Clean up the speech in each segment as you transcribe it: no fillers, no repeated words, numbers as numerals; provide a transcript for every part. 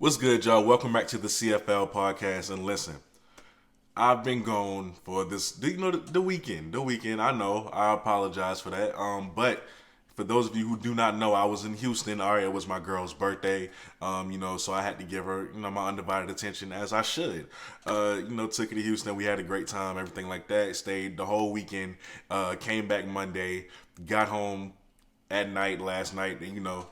What's good, y'all? Welcome back to the CFL podcast. And listen, I've been gone for this, the weekend. The weekend. I know. I apologize for that. But for those of you who do not know, I was in Houston. All right, it was my girl's birthday. So I had to give her, my undivided attention as I should. Took her to Houston. We had a great time. Everything like that. Stayed the whole weekend. Came back Monday. Got home at night last night, and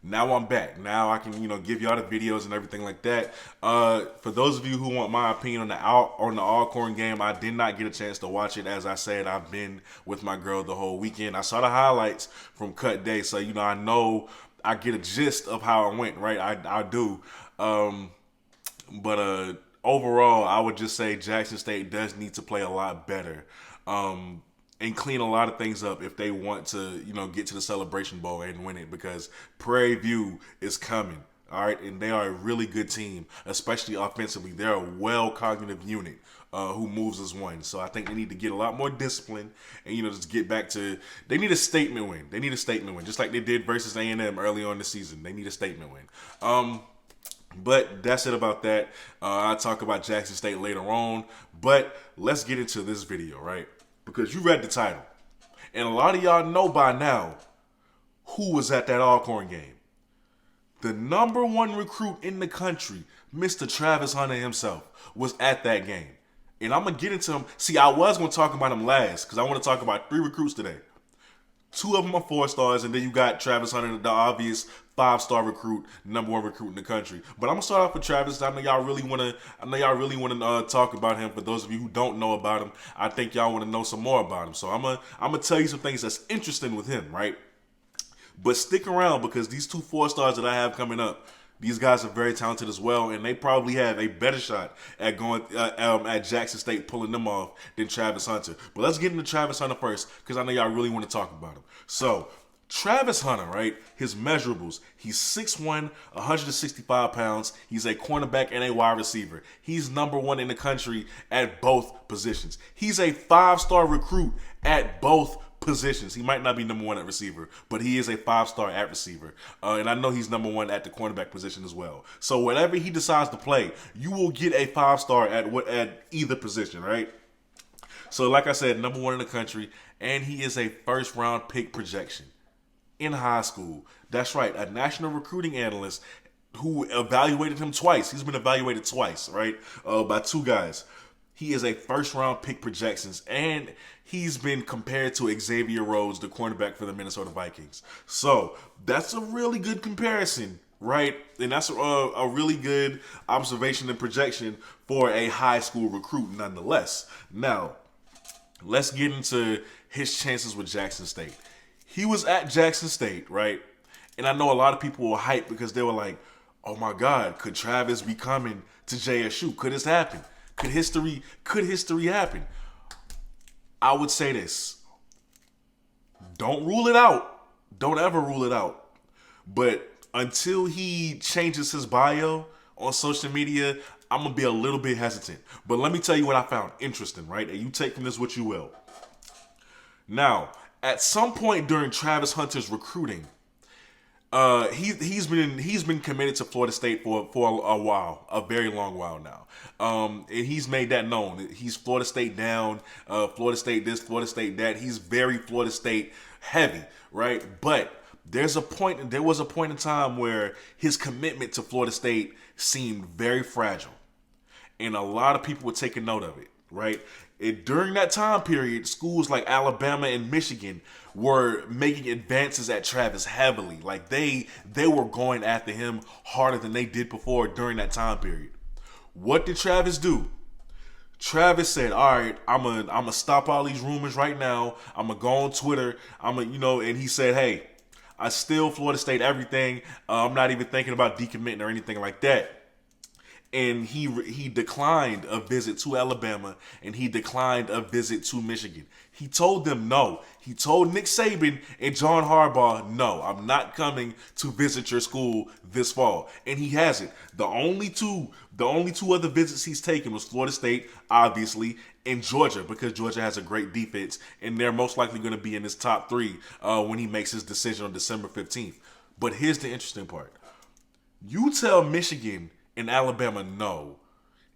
now I'm back. Now I can, give y'all the videos and everything like that. For those of you who want my opinion on the Alcorn game, I did not get a chance to watch it. As I said, I've been with my girl the whole weekend. I saw the highlights from cut day, so I know I get a gist of how it went. Right, I do. But overall, I would just say Jackson State does need to play a lot better. And clean a lot of things up if they want to, get to the Celebration Bowl and win it, because Prairie View is coming. All right, and they are a really good team, especially offensively. They're a well cognitive unit who moves as one. So I think they need to get a lot more discipline and just get back to. They need a statement win. They need a statement win, just like they did versus A&M early on in the season. They need a statement win. But that's it about that. I'll talk about Jackson State later on. But let's get into this video, right? Because you read the title. And a lot of y'all know by now who was at that Alcorn game. The number one recruit in the country, Mr. Travis Hunter himself, was at that game. And I'm going to get into him. See, I was going to talk about him last because I want to talk about 3 recruits today. 2 of them are 4 stars, and then you got Travis Hunter, the obvious 5-star recruit, number 1 recruit in the country. But I'm gonna start off with Travis. I know y'all really wanna talk about him. For those of you who don't know about him, I think y'all want to know some more about him. So I'm gonna tell you some things that's interesting with him, right? But stick around, because these 2 4-stars that I have coming up, these guys are very talented as well, and they probably have a better shot at going at Jackson State pulling them off than Travis Hunter. But let's get into Travis Hunter first, because I know y'all really want to talk about him. So Travis Hunter, right? His measurables: he's 6'1", 165 pounds. He's a cornerback and a wide receiver. He's number 1 in the country at both positions. He's a 5-star recruit at both positions. He might not be number 1 at receiver, but he is a 5-star at receiver. And I know he's number 1 at the cornerback position as well. So whatever he decides to play, you will get a 5-star at either position, right? So like I said, number 1 in the country, and he is a first-round pick projection in high school. That's right, a national recruiting analyst who evaluated him twice. He's been evaluated twice, right, by 2 guys. He is a first-round pick projections, and he's been compared to Xavier Rhodes, the cornerback for the Minnesota Vikings. So that's a really good comparison, right? And that's a really good observation and projection for a high school recruit nonetheless. Now, let's get into his chances with Jackson State. He was at Jackson State, right? And I know a lot of people were hyped because they were like, oh my God, could Travis be coming to JSU? Could this happen? Could history happen? I would say this. Don't rule it out. Don't ever rule it out. But until he changes his bio on social media, I'm going to be a little bit hesitant. But let me tell you what I found interesting, right? And you take from this what you will. Now, at some point during Travis Hunter's recruiting, he's been committed to Florida State for a while, a very long while now. And he's made that known. He's Florida State down, Florida State this, Florida State that. He's very Florida State heavy, right? But there was a point in time where his commitment to Florida State seemed very fragile, and a lot of people were taking note of it, right? And during that time period, schools like Alabama and Michigan were making advances at Travis heavily. Like they were going after him harder than they did before during that time period. What did Travis do? Travis said, all right, I'm gonna stop all these rumors right now. I'm gonna go on Twitter. And he said, hey, I still Florida State everything. I'm not even thinking about decommitting or anything like that. And he declined a visit to Alabama, and he declined a visit to Michigan. He told them no. He told Nick Saban and John Harbaugh, no, I'm not coming to visit your school this fall. And he hasn't. The only two other visits he's taken was Florida State, obviously, and Georgia, because Georgia has a great defense, and they're most likely going to be in his top 3 when he makes his decision on December 15th. But here's the interesting part. You tell Michigan and Alabama no,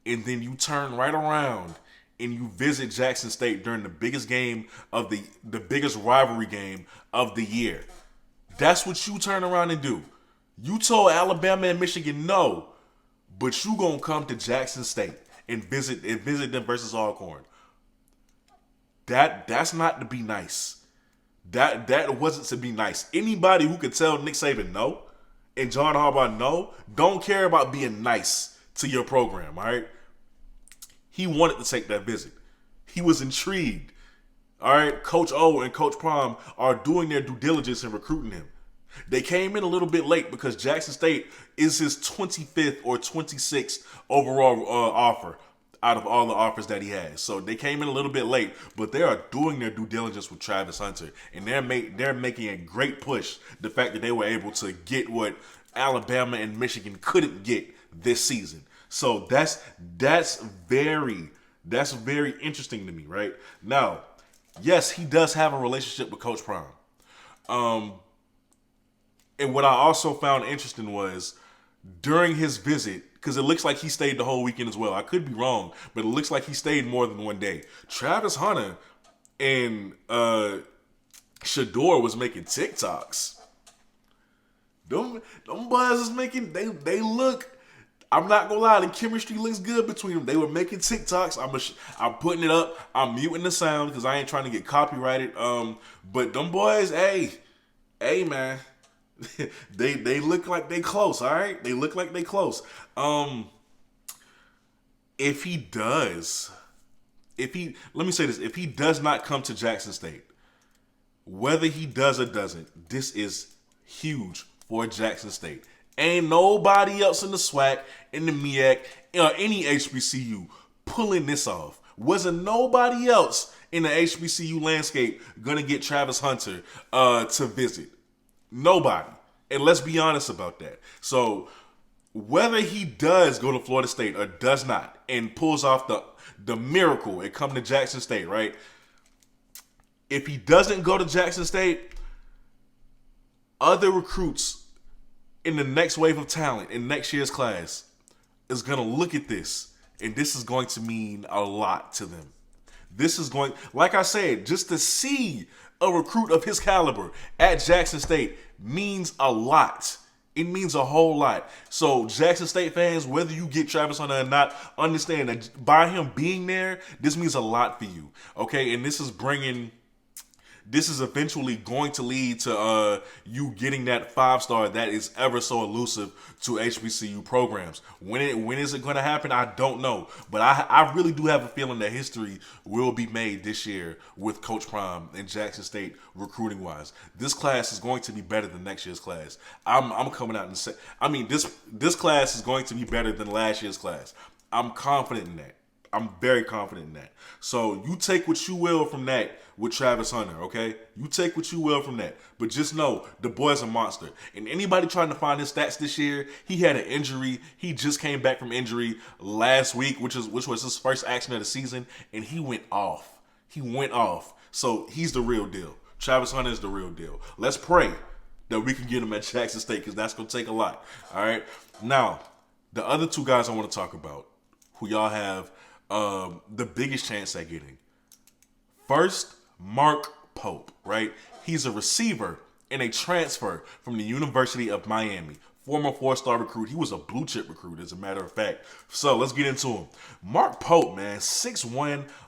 and then you turn right around and you visit Jackson State during the biggest game of the biggest rivalry game of the year. That's what you turn around and do. You told Alabama and Michigan no, but you gonna come to Jackson State and visit them versus Alcorn. That's not to be nice. That wasn't to be nice. Anybody who could tell Nick Saban no and John Harbaugh no don't care about being nice to your program. All right. He wanted to take that visit. He was intrigued. All right, Coach O and Coach Prom are doing their due diligence in recruiting him. They came in a little bit late because Jackson State is his 25th or 26th overall offer out of all the offers that he has. So they came in a little bit late, but they are doing their due diligence with Travis Hunter, and they're making a great push. The fact that they were able to get what Alabama and Michigan couldn't get this season. So that's very interesting to me, right? Now, yes, he does have a relationship with Coach Prime. And what I also found interesting was during his visit, because it looks like he stayed the whole weekend as well. I could be wrong, but it looks like he stayed more than one day. Travis Hunter and Shador was making TikToks. Them boys is making they look. I'm not gonna lie, the chemistry looks good between them. They were making TikToks. I'm putting it up. I'm muting the sound because I ain't trying to get copyrighted. But them boys, hey man, they look like they close. All right, they look like they close. If he does not come to Jackson State, whether he does or doesn't, this is huge for Jackson State. Ain't nobody else in the SWAC, in the MEAC, or any HBCU pulling this off. Wasn't nobody else in the HBCU landscape gonna get Travis Hunter to visit. Nobody. And let's be honest about that. So whether he does go to Florida State or does not and pulls off the miracle and come to Jackson State, right? If he doesn't go to Jackson State, other recruits in the next wave of talent in next year's class is going to look at this, and this is going to mean a lot to them. This is going, like I said, just to see a recruit of his caliber at Jackson State means a lot. It means a whole lot. So Jackson State fans, whether you get Travis Hunter or not, understand that by him being there, this means a lot for you. Okay, and this is eventually going to lead to you getting that 5-star that is ever so elusive to HBCU programs. When is it going to happen? I don't know. But I really do have a feeling that history will be made this year with Coach Prime and Jackson State recruiting-wise. This class is going to be better than next year's class. I'm coming out and say, this class is going to be better than last year's class. I'm confident in that. I'm very confident in that. So you take what you will from that with Travis Hunter, okay? You take what you will from that. But just know, the boy's a monster. And anybody trying to find his stats this year, he had an injury. He just came back from injury last week, which was his first action of the season, and he went off. He went off. So he's the real deal. Travis Hunter is the real deal. Let's pray that we can get him at Jackson State because that's going to take a lot, all right? Now, the other two guys I want to talk about who y'all have the biggest chance at getting. First, Mark Pope, right? He's a receiver and a transfer from the University of Miami. Former 4-star recruit. He was a blue chip recruit, as a matter of fact. So let's get into him. Mark Pope, man, 6'1",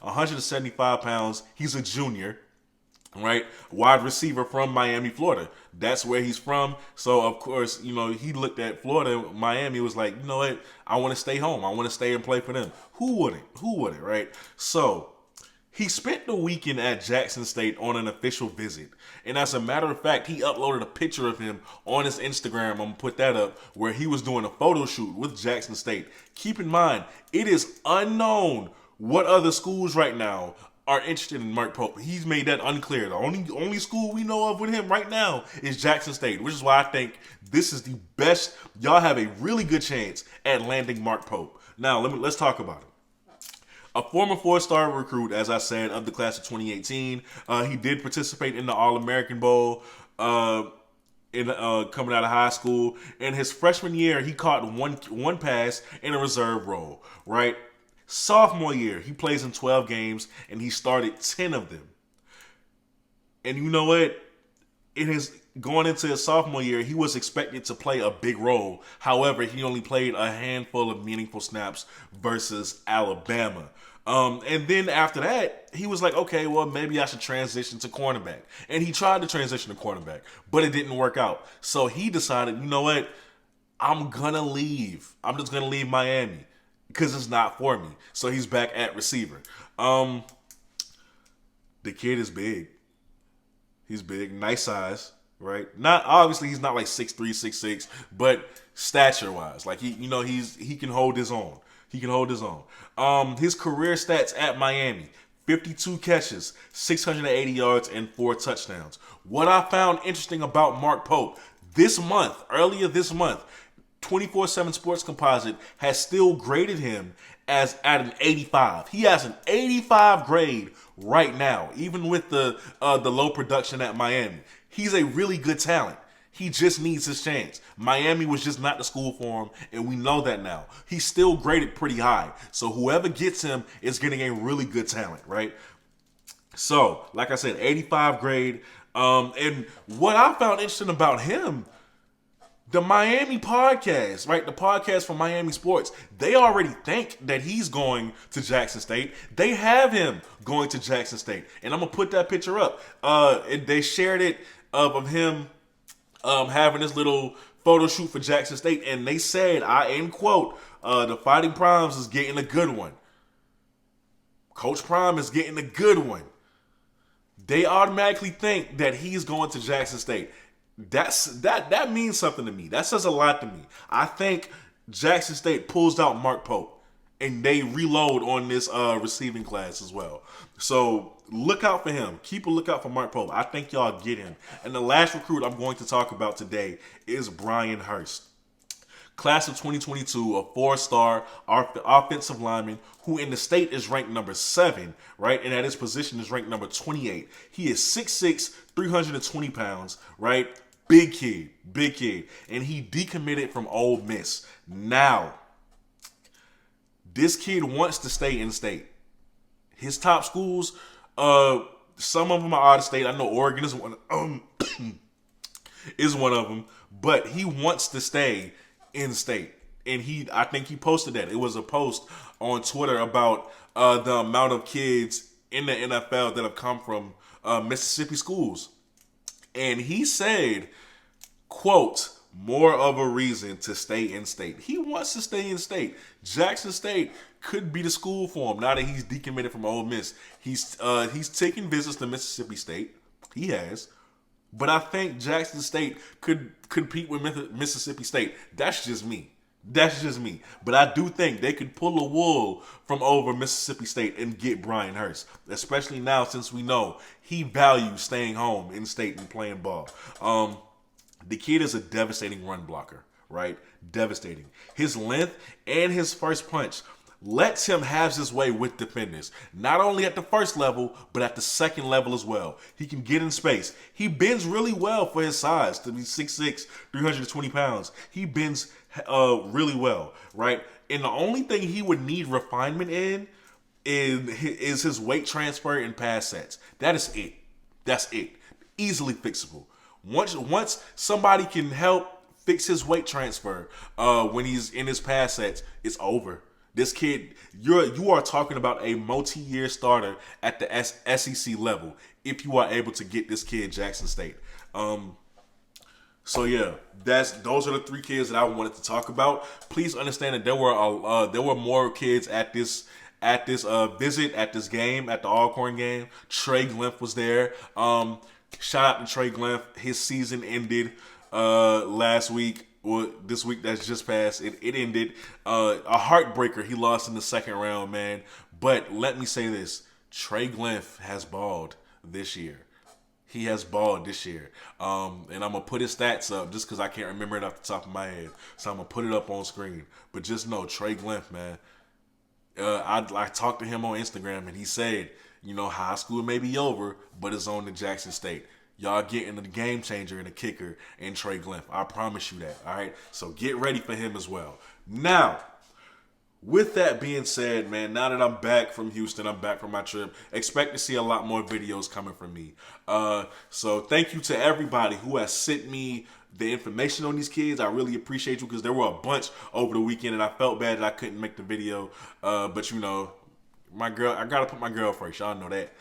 175 pounds. He's a junior, right? Wide receiver from Miami, Florida. That's where he's from. So, of course, he looked at Florida, Miami, was like, you know what? I want to stay home. I want to stay and play for them. Who wouldn't, right? So, he spent the weekend at Jackson State on an official visit. And as a matter of fact, he uploaded a picture of him on his Instagram. I'm going to put that up, where he was doing a photo shoot with Jackson State. Keep in mind, it is unknown what other schools right now are interested in Mark Pope. He's made that unclear. The only school we know of with him right now is Jackson State, which is why I think this is the best. Y'all have a really good chance at landing Mark Pope. Now, let's talk about him. A former 4-star recruit, as I said, of the class of 2018. He did participate in the All-American Bowl. in coming out of high school. In his freshman year, he caught one pass in a reserve role. Right. Sophomore year, he plays in 12 games and he started 10 of them. And you know what? In his going into his sophomore year, he was expected to play a big role. However, he only played a handful of meaningful snaps versus Alabama. And then after that, he was like, okay, well, maybe I should transition to cornerback. And he tried to transition to cornerback, but it didn't work out. So he decided, you know what? I'm going to leave. I'm just going to leave Miami because it's not for me. So he's back at receiver. The kid is big. He's big, nice size, right? Not obviously he's not like 6'3", 6'6", but stature wise, like he can hold his own. He can hold his own. His career stats at Miami: 52 catches, 680 yards, and 4 touchdowns. What I found interesting about Mark Pope earlier this month, 24/7 Sports Composite has still graded him as at an 85. He has an 85 grade right now, even with the low production at Miami. He's a really good talent. He just needs his chance. Miami was just not the school for him, and we know that now. He's still graded pretty high. So whoever gets him is getting a really good talent, right? So, like I said, 85 grade. And what I found interesting about him, the Miami podcast, right? The podcast from Miami Sports, they already think that he's going to Jackson State. They have him going to Jackson State. And I'm going to put that picture up. They shared it of him having this little photo shoot for Jackson State. And they said, I end quote, the Fighting Primes is getting a good one. Coach Prime is getting a good one. They automatically think that he's going to Jackson State. That means something to me. That says a lot to me. I think Jackson State pulls out Mark Pope and they reload on this receiving class as well. So look out for him. Keep a lookout for Mark Pope. I think y'all get him. And the last recruit I'm going to talk about today is Brian Hurst. Class of 2022, a 4-star offensive lineman who in the state is ranked number 7, right? And at his position is ranked number 28. He is 6'6", 320 pounds, right? Big kid. And he decommitted from Ole Miss. Now, this kid wants to stay in state. His top schools, some of them are out of state. I know Oregon is one of them, but he wants to stay in state. And I think he posted that. It was a post on Twitter about the amount of kids in the NFL that have come from Mississippi schools. And he said, quote, more of a reason to stay in state. He wants to stay in state. Jackson State could be the school for him now that he's decommitted from Ole Miss. He's taking visits to Mississippi State. He has. But I think Jackson State could compete with Mississippi State. That's just me. But I do think they could pull a wool from over Mississippi State and get Brian Hurst, especially now since we know he values staying home in state and playing ball. The kid is a devastating run blocker, right? Devastating. His length and his first punch lets him have his way with defenders, not only at the first level, but at the second level as well. He can get in space. He bends really well for his size, to be 6'6", 320 pounds. He bends really well, right? And the only thing he would need refinement in is his weight transfer and pass sets. That is it. That's it. Easily fixable. Once somebody can help fix his weight transfer when he's in his pass sets, it's over. This kid, you are talking about a multi-year starter at the SEC level if you are able to get this kid Jackson State. So yeah, those are the 3 kids that I wanted to talk about. Please understand that there were more kids at this visit, at this game, at the Alcorn game. Trey Glymph was there. Shout out to Trey Glymph. His season ended last week. Well, this week that's just passed. It ended. A heartbreaker. He lost in the second round, man. But let me say this. Trey Glymph has balled this year. He has balled this year. And I'm going to put his stats up just because I can't remember it off the top of my head. So I'm going to put it up on screen. But just know, Trey Glymph, man. I talked to him on Instagram and he said, high school may be over, but it's on to Jackson State. y'all getting a game changer and a kicker in Trey Glymph. I promise you that. All right. So get ready for him as well. Now, with that being said, man, now that I'm back from Houston, I'm back from my trip, expect to see a lot more videos coming from me. So thank you to everybody who has sent me the information on these kids. I really appreciate you because there were a bunch over the weekend and I felt bad that I couldn't make the video. But you know, my girl, I gotta put my girl first. Y'all know that.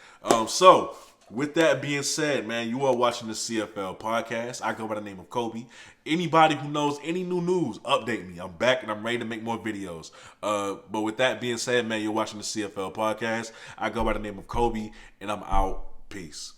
So with that being said, man, you are watching the CFL podcast. I go by the name of Kobe. Anybody who knows any new news, update me. I'm back and I'm ready to make more videos. But with that being said, man, you're watching the CFL podcast. I go by the name of Kobe and I'm out. Peace.